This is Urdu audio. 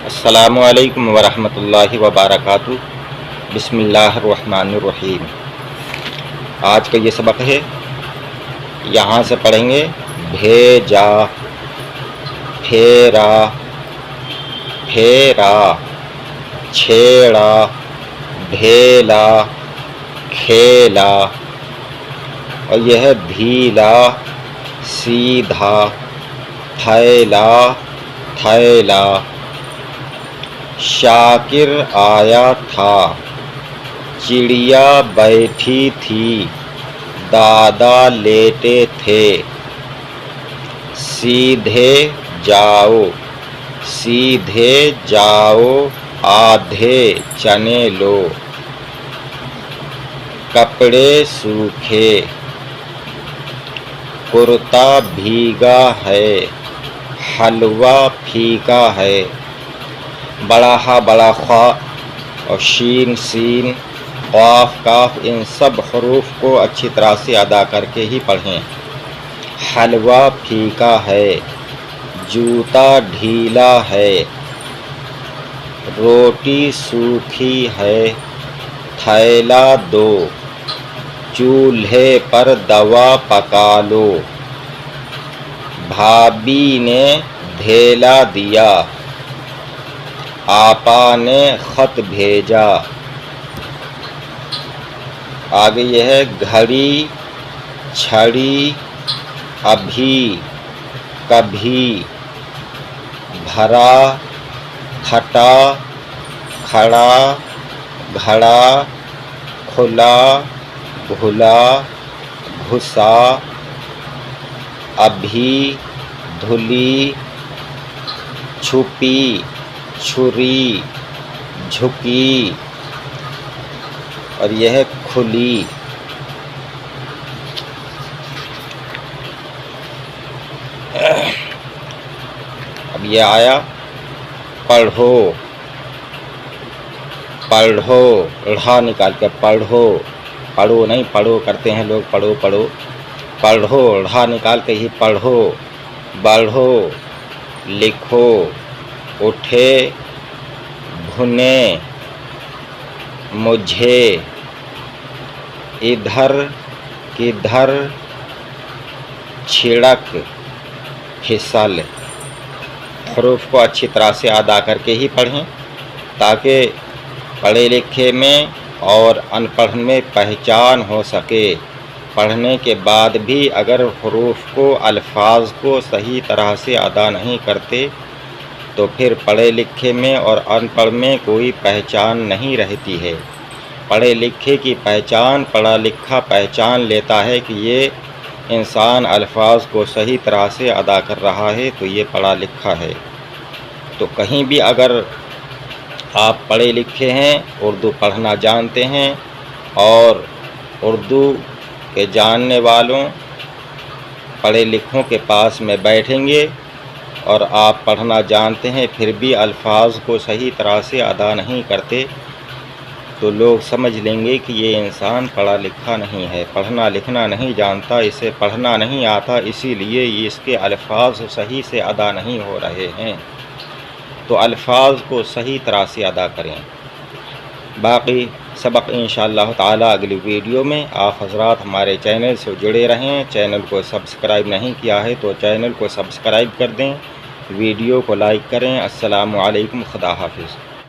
السلام علیکم ورحمۃ اللہ وبرکاتہ۔ بسم اللہ الرحمن الرحیم۔ آج کا یہ سبق ہے، یہاں سے پڑھیں گے بھیجا، پھیرا، پھیرا، چھیڑا، بھیلا، کھیلا، اور یہ ہے بھیلا، سیدھا، تھیلا، تھیلا۔ شاکر آیا تھا، چڑیا بیٹھی تھی، دادا لیٹے تھے۔ سیدھے جاؤ، سیدھے جاؤ، آدھے چنے لو۔ کپڑے سوکھے، کرتا بھیگا ہے، حلوہ پھیکا ہے۔ بڑا ہا، بڑا خا اور شین، سین، قاف، کاف، ان سب حروف کو اچھی طرح سے ادا کر کے ہی پڑھیں۔ حلوہ پھیکا ہے، جوتا ڈھیلا ہے، روٹی سوکھی ہے، تھیلا دو، چولہے پر دوا پکا لو۔ بھابھی نے دھیلا دیا، آپا نے خط بھیجا۔ آگے یہ ہے گھڑی، چھڑی، ابھی، کبھی، بھرا، پھٹا، کھڑا، گھڑا، کھلا، گھلا، گھسا، ابھی، دھلی، چھپی، چھری، جھکی، اور یہ ہے کھلی۔ اب یہ آیا پڑھو، پڑھو، ڑھا نکال کے پڑھو، پڑھو نہیں پڑھو کرتے ہیں لوگ، پڑھو پڑھو، پڑھو، ڑھا نکال کے ہی پڑھو۔ بڑھو، لکھو، اٹھے، بھنے، مجھے، ادھر، کدھر، چھڑک، پھسل۔ حروف کو اچھی طرح سے ادا کر کے ہی پڑھیں تاکہ پڑھے لکھے میں اور ان پڑھ میں پہچان ہو سکے۔ پڑھنے کے بعد بھی اگر حروف کو، الفاظ کو صحیح طرح سے ادا نہیں کرتے تو پھر پڑھے لکھے میں اور ان پڑھ میں کوئی پہچان نہیں رہتی ہے۔ پڑھے لکھے کی پہچان، پڑھا لکھا پہچان لیتا ہے کہ یہ انسان الفاظ کو صحیح طرح سے ادا کر رہا ہے تو یہ پڑھا لکھا ہے۔ تو کہیں بھی اگر آپ پڑھے لکھے ہیں، اردو پڑھنا جانتے ہیں اور اردو کے جاننے والوں پڑھے لکھوں کے پاس میں بیٹھیں گے اور آپ پڑھنا جانتے ہیں پھر بھی الفاظ کو صحیح طرح سے ادا نہیں کرتے تو لوگ سمجھ لیں گے کہ یہ انسان پڑھا لکھا نہیں ہے، پڑھنا لکھنا نہیں جانتا، اسے پڑھنا نہیں آتا، اسی لیے اس کے الفاظ صحیح سے ادا نہیں ہو رہے ہیں۔ تو الفاظ کو صحیح طرح سے ادا کریں۔ باقی سبق انشاءاللہ تعالی اگلی ویڈیو میں۔ آپ حضرات ہمارے چینل سے جڑے رہیں۔ چینل کو سبسکرائب نہیں کیا ہے تو چینل کو سبسکرائب کر دیں، ویڈیو کو لائک کریں۔ السلام علیکم، خدا حافظ۔